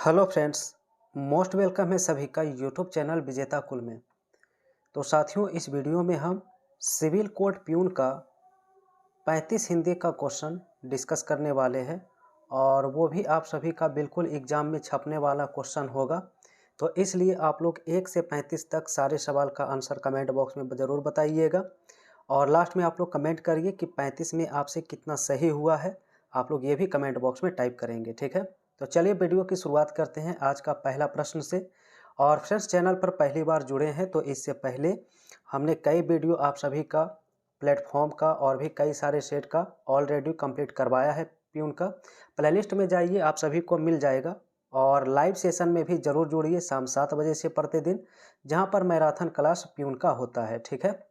Hello friends, most welcome है सभी का यूट्यूब चैनल विजेता कुल में। तो साथियों, इस वीडियो में हम सिविल कोड प्यून का 35 हिंदी का क्वेश्चन डिस्कस करने वाले हैं और वो भी आप सभी का बिल्कुल एग्ज़ाम में छपने वाला क्वेश्चन होगा। तो इसलिए आप लोग 1 से 35 तक सारे सवाल का आंसर कमेंट बॉक्स में ज़रूर बताइएगा और लास्ट में आप लोग कमेंट करिए कि 35 में आपसे कितना सही हुआ है। आप लोग ये भी कमेंट बॉक्स में टाइप करेंगे, ठीक है। तो चलिए वीडियो की शुरुआत करते हैं आज का पहला प्रश्न से। और फ्रेंड्स, चैनल पर पहली बार जुड़े हैं तो इससे पहले हमने कई वीडियो आप सभी का प्लेटफॉर्म का और भी कई सारे सेट का ऑलरेडी कंप्लीट करवाया है। प्यून का प्लेलिस्ट में जाइए, आप सभी को मिल जाएगा। और लाइव सेशन में भी ज़रूर जुड़िए शाम 7 बजे से प्रतिदिन, जहां पर मैराथन क्लास प्यून का होता है, ठीक है।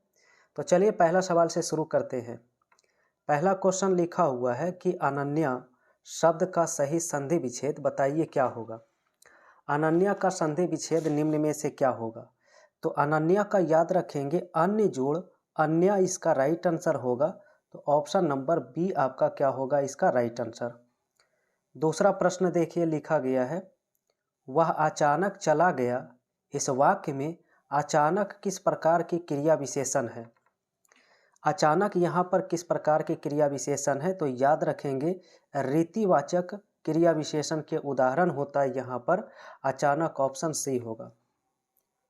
तो चलिए पहला सवाल से शुरू करते हैं। पहला क्वेश्चन लिखा हुआ है कि अनन्या शब्द का सही संधि विच्छेद बताइए क्या होगा। अनन्या का संधि विच्छेद निम्न में से क्या होगा। तो अनन्या का याद रखेंगे अन्य जोड़ अन्य, इसका राइट आंसर होगा। तो ऑप्शन नंबर बी आपका क्या होगा इसका राइट आंसर। दूसरा प्रश्न देखिए, लिखा गया है वह अचानक चला गया। इस वाक्य में अचानक किस प्रकार की क्रिया विशेषण है। अचानक यहाँ पर किस प्रकार की क्रिया विशेषण है, तो याद रखेंगे रीतिवाचक क्रिया विशेषण के उदाहरण होता है यहाँ पर अचानक, ऑप्शन सी होगा।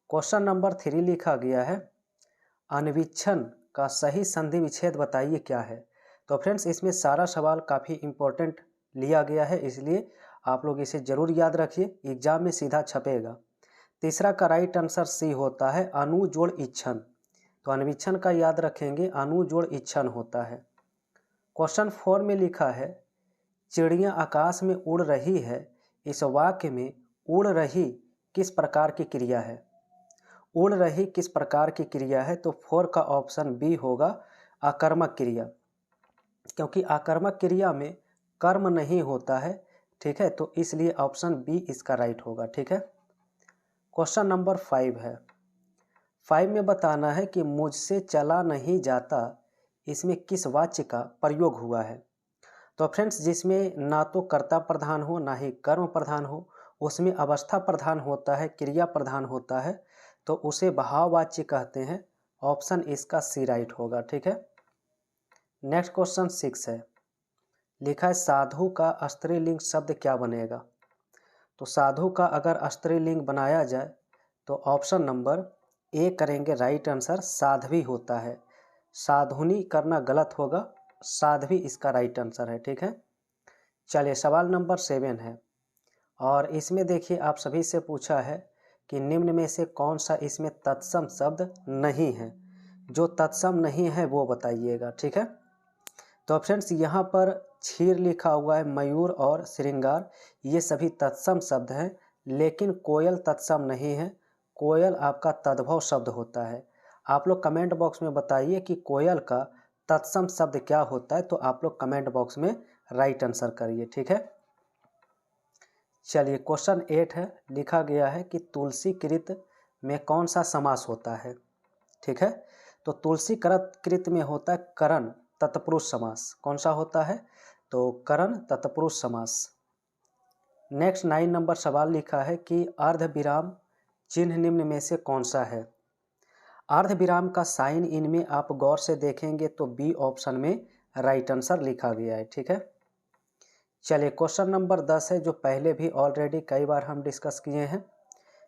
क्वेश्चन नंबर 3 लिखा गया है अन्वीक्षण का सही संधि विच्छेद बताइए क्या है। तो फ्रेंड्स, इसमें सारा सवाल काफ़ी इम्पोर्टेंट लिया गया है, इसलिए आप लोग इसे जरूर याद रखिए, एग्जाम में सीधा छपेगा। तीसरा का राइट आंसर सी होता है अनु जोड़ इच्छन। तो अन्वीक्षण का याद रखेंगे अनु जोड़ इच्छन होता है। क्वेश्चन 4 में लिखा है चिड़िया आकाश में उड़ रही है। इस वाक्य में उड़ रही किस प्रकार की क्रिया है। उड़ रही किस प्रकार की क्रिया है, तो 4 का ऑप्शन बी होगा आकर्मक क्रिया, क्योंकि आकर्मक क्रिया में कर्म नहीं होता है, ठीक है। तो इसलिए ऑप्शन बी इसका राइट होगा, ठीक है। क्वेश्चन नंबर 5 है। 5 में बताना है कि मुझसे चला नहीं जाता, इसमें किस वाच्य का प्रयोग हुआ है। तो फ्रेंड्स, जिसमें ना तो कर्ता प्रधान हो ना ही कर्म प्रधान हो, उसमें अवस्था प्रधान होता है, क्रिया प्रधान होता है, तो उसे भाववाच्य कहते हैं। ऑप्शन इसका सी राइट होगा, ठीक है। नेक्स्ट क्वेश्चन 6 है। लिखा है साधु का स्त्रीलिंग शब्द क्या बनेगा। तो साधु का अगर स्त्रीलिंग बनाया जाए तो ऑप्शन नंबर ए करेंगे राइट आंसर, साध्वी होता है। साधुनी करना गलत होगा, साध्वी इसका राइट आंसर है, ठीक है। चलिए सवाल नंबर 7 है और इसमें देखिए आप सभी से पूछा है कि निम्न में से कौन सा इसमें तत्सम शब्द नहीं है। जो तत्सम नहीं है वो बताइएगा, ठीक है। तो फ्रेंड्स, यहाँ पर क्षीर लिखा हुआ है, मयूर और श्रृंगार ये सभी तत्सम शब्द हैं, लेकिन कोयल तत्सम नहीं है। कोयल आपका तद्भव शब्द होता है। आप लोग कमेंट बॉक्स में बताइए कि कोयल का तत्सम शब्द क्या होता है, तो आप लोग कमेंट बॉक्स में राइट आंसर करिए, ठीक है। चलिए क्वेश्चन 8 है। लिखा गया है कि तुलसी कृत में कौन सा समास होता है, ठीक है। तो तुलसी कृत में होता है करण तत्पुरुष समास। कौन सा होता है, तो करण तत्पुरुष समास। नेक्स्ट 9 नंबर सवाल लिखा है कि अर्धविराम चिन्ह निम्न में से कौन सा है। अर्धविराम का साइन इनमें आप गौर से देखेंगे तो बी ऑप्शन में राइट आंसर लिखा गया है, ठीक है। चलिए क्वेश्चन नंबर 10 है, जो पहले भी ऑलरेडी कई बार हम डिस्कस किए हैं।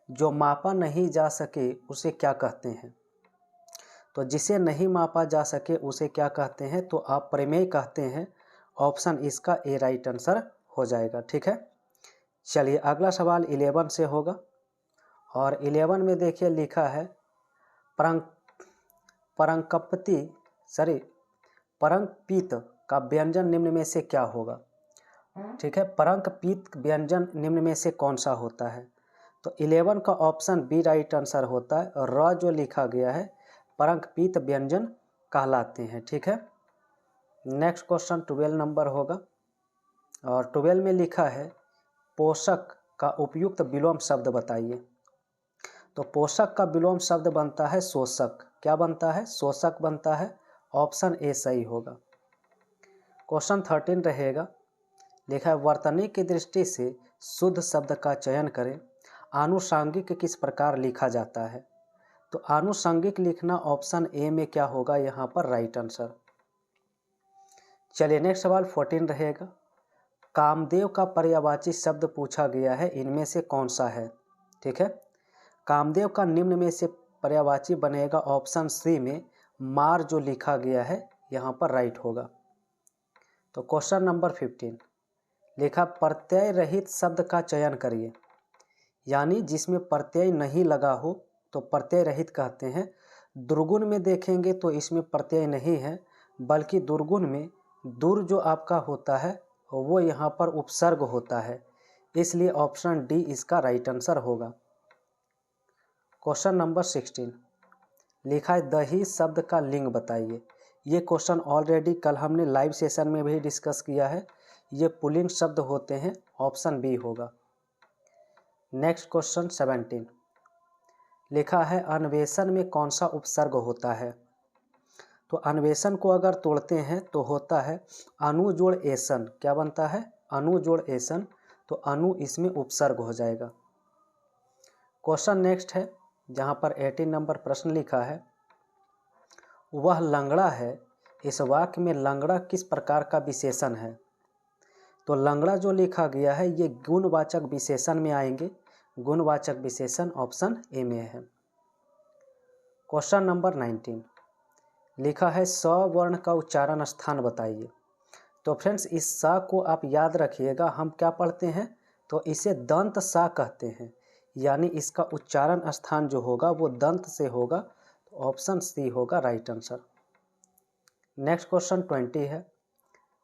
जो मापा नहीं जा सके उसे क्या कहते हैं। तो जिसे नहीं मापा जा सके उसे क्या कहते हैं, तो आप प्रमेय कहते हैं। ऑप्शन इसका ए राइट आंसर हो जाएगा, ठीक है। चलिए अगला सवाल 11 से होगा और 11 में देखिए लिखा है परंकपीत का व्यंजन निम्न में से क्या होगा, ठीक है। परंकपीत व्यंजन निम्न में से कौन सा होता है। तो 11 का ऑप्शन बी राइट आंसर होता है और र जो लिखा गया है परंकपीत व्यंजन कहलाते हैं, ठीक है। नेक्स्ट क्वेश्चन 12 नंबर होगा और 12 में लिखा है पोषक का उपयुक्त विलोम शब्द बताइए। तो पोषक का विलोम शब्द बनता है शोषक। क्या बनता है, शोषक बनता है। ऑप्शन ए सही होगा। क्वेश्चन 13 रहेगा। लिखा है वर्तनी की दृष्टि से शुद्ध शब्द का चयन करें। आनुषंगिक किस प्रकार लिखा जाता है? तो आनुषंगिक लिखना ऑप्शन ए में क्या होगा यहाँ पर राइट आंसर। चलिए नेक्स्ट सवाल 14 रहेगा। कामदेव का पर्यायवाची शब्द पूछा गया है, इनमें से कौन सा है? ठीक है, कामदेव का निम्न में से पर्यायवाची बनेगा ऑप्शन सी में मार जो लिखा गया है यहाँ पर राइट होगा। तो क्वेश्चन नंबर 15 लिखा प्रत्यय रहित शब्द का चयन करिए, यानी जिसमें प्रत्यय नहीं लगा हो तो प्रत्यय रहित कहते हैं। दुर्गुण में देखेंगे तो इसमें प्रत्यय नहीं है, बल्कि दुर्गुण में दुर जो आपका होता है वो यहाँ पर उपसर्ग होता है, इसलिए ऑप्शन डी इसका राइट आंसर होगा। क्वेश्चन नंबर 16 लिखा है दही शब्द का लिंग बताइए। ये क्वेश्चन ऑलरेडी कल हमने लाइव सेशन में भी डिस्कस किया है। ये पुल्लिंग शब्द होते हैं, ऑप्शन बी होगा। नेक्स्ट क्वेश्चन 17 लिखा है अन्वेषण में कौन सा उपसर्ग होता है? तो अन्वेषण को अगर तोड़ते हैं तो होता है अनु जोड़ एसन। क्या बनता है? अनु जोड़ एसन, तो अनु इसमें उपसर्ग हो जाएगा। क्वेश्चन नेक्स्ट है, जहाँ पर 18 नंबर प्रश्न लिखा है वह लंगड़ा है, इस वाक्य में लंगड़ा किस प्रकार का विशेषण है? तो लंगड़ा जो लिखा गया है ये गुणवाचक विशेषण में आएंगे। गुणवाचक विशेषण ऑप्शन ए में है। क्वेश्चन नंबर 19 लिखा है स वर्ण का उच्चारण स्थान बताइए। तो फ्रेंड्स इस सा को आप याद रखिएगा, हम क्या पढ़ते हैं तो इसे दंत सा कहते हैं, यानी इसका उच्चारण स्थान जो होगा वो दंत से होगा, तो ऑप्शन सी होगा राइट आंसर। नेक्स्ट क्वेश्चन 20 है,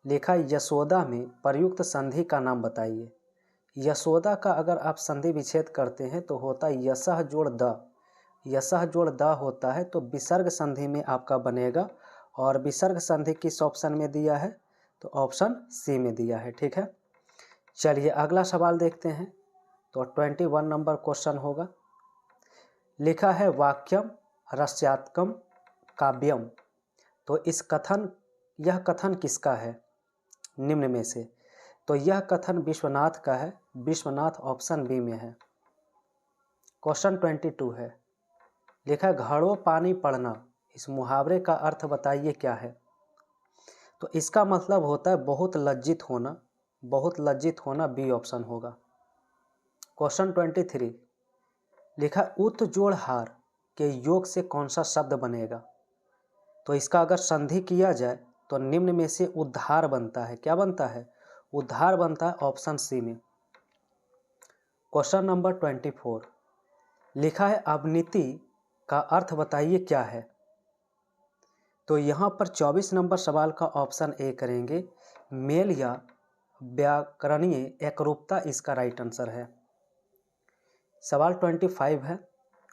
लिखा यशोदा में प्रयुक्त संधि का नाम बताइए। यशोदा का अगर आप संधि विच्छेद करते हैं तो होता है यशः जोड़ द। यशः जोड़ द होता है तो विसर्ग संधि में आपका बनेगा, और विसर्ग संधि किस ऑप्शन में दिया है? तो ऑप्शन सी में दिया है। ठीक है, चलिए अगला सवाल देखते हैं। तो 21 नंबर क्वेश्चन होगा, लिखा है वाक्यम रस्यात्मकम काव्यम। तो यह कथन किसका है निम्न में से? तो यह कथन विश्वनाथ का है। विश्वनाथ ऑप्शन बी में है। क्वेश्चन 22 है, लिखा है घड़ों पानी पड़ना, इस मुहावरे का अर्थ बताइए क्या है? तो इसका मतलब होता है बहुत लज्जित होना। बहुत लज्जित होना बी ऑप्शन होगा। क्वेश्चन 23 लिखा उत जोड़ हार के योग से कौन सा शब्द बनेगा? तो इसका अगर संधि किया जाए तो निम्न में से उद्धार बनता है। क्या बनता है? उद्धार बनता है, ऑप्शन सी में। क्वेश्चन नंबर 24 लिखा है अवनीति का अर्थ बताइए क्या है? तो यहाँ पर 24 नंबर सवाल का ऑप्शन ए करेंगे, मेल या व्याकरणीय एकरूपता इसका राइट आंसर है। सवाल 25 है,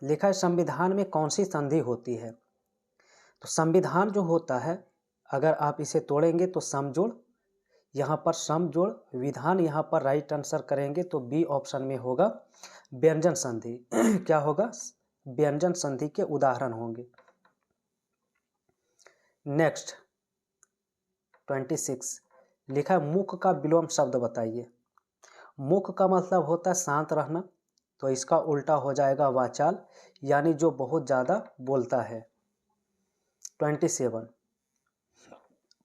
लिखा है संविधान में कौन सी संधि होती है? तो संविधान जो होता है अगर आप इसे तोड़ेंगे तो समजोड़, यहाँ पर समजोड़ विधान यहाँ पर राइट आंसर करेंगे तो बी ऑप्शन में होगा व्यंजन संधि। क्या होगा? व्यंजन संधि के उदाहरण होंगे। नेक्स्ट 26 लिखा है मुख का विलोम शब्द बताइए। मुख का मतलब होता है शांत रहना, तो इसका उल्टा हो जाएगा वाचाल, यानी जो बहुत ज़्यादा बोलता है। 27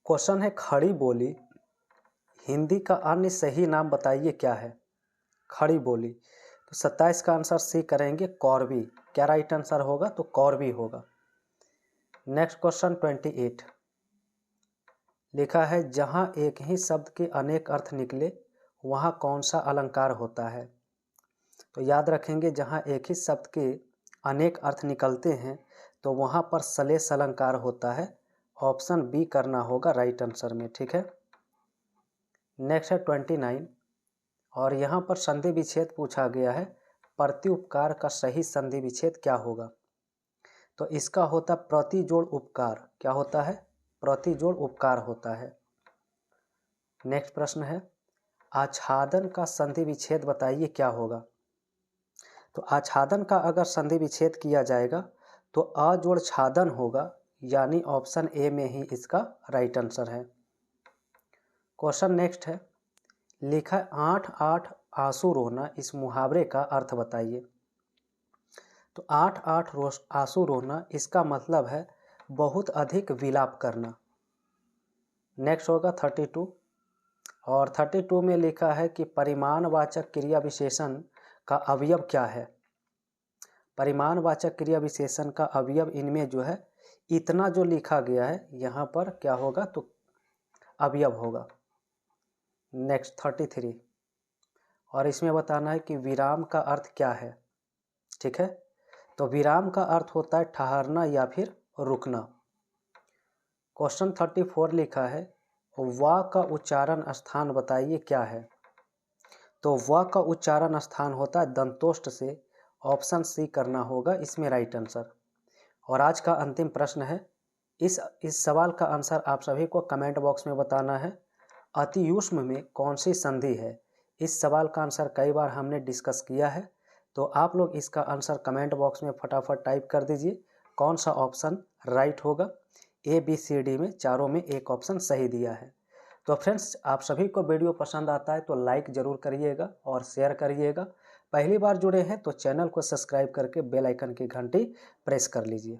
क्वेश्चन है खड़ी बोली हिंदी का अन्य सही नाम बताइए क्या है? खड़ी बोली, तो 27 का आंसर सी करेंगे कौरवी। क्या राइट आंसर होगा? तो कौरवी होगा। नेक्स्ट क्वेश्चन 28 लिखा है जहाँ एक ही शब्द के अनेक अर्थ निकले वहाँ कौन सा अलंकार होता है? तो याद रखेंगे जहाँ एक ही शब्द के अनेक अर्थ निकलते हैं तो वहाँ पर सलेस अलंकार होता है। ऑप्शन बी करना होगा राइट आंसर में। ठीक है, नेक्स्ट है 29 और यहाँ पर संधि विच्छेद पूछा गया है। प्रत्युपकार का सही संधि विच्छेद क्या होगा? तो इसका होता प्रतिजोड़ उपकार। क्या होता है? प्रतिजोड़ उपकार होता है। नेक्स्ट प्रश्न है आच्छादन का संधि विच्छेद बताइए क्या होगा? तो आच्छादन का अगर संधि विच्छेद किया जाएगा तो अजोड़ छादन होगा, यानी ऑप्शन ए में ही इसका राइट आंसर है। क्वेश्चन नेक्स्ट है लिखा है 8-8 आंसू रोना, इस मुहावरे का अर्थ बताइए। तो 8-8 आंसू रोना इसका मतलब है बहुत अधिक विलाप करना। नेक्स्ट होगा 32, और 32 में लिखा है कि परिमाणवाचक क्रिया विशेषण का अवयव क्या है। परिमाणवाचक क्रिया विशेषण का अवयव इनमें जो है इतना जो लिखा गया है यहाँ पर क्या होगा, तो अवयव होगा। नेक्स्ट 33, और इसमें बताना है कि विराम का अर्थ क्या है। ठीक है, तो विराम का अर्थ होता है ठहरना या फिर रुकना। क्वेश्चन 34 लिखा है व का उच्चारण स्थान बताइए क्या है। तो व का उच्चारण स्थान होता है दंतोष्ठ से, ऑप्शन सी करना होगा इसमें राइट आंसर। और आज का अंतिम प्रश्न है, इस सवाल का आंसर आप सभी को कमेंट बॉक्स में बताना है। अतियुष्म में कौन सी संधि है। इस सवाल का आंसर कई बार हमने डिस्कस किया है, तो आप लोग इसका आंसर कमेंट बॉक्स में फटाफट टाइप कर दीजिए कौन सा ऑप्शन राइट होगा। ए बी सी डी में चारों में एक ऑप्शन सही दिया है। तो फ्रेंड्स, आप सभी को वीडियो पसंद आता है तो लाइक ज़रूर करिएगा और शेयर करिएगा। पहली बार जुड़े हैं तो चैनल को सब्सक्राइब करके बेल आइकन की घंटी प्रेस कर लीजिए।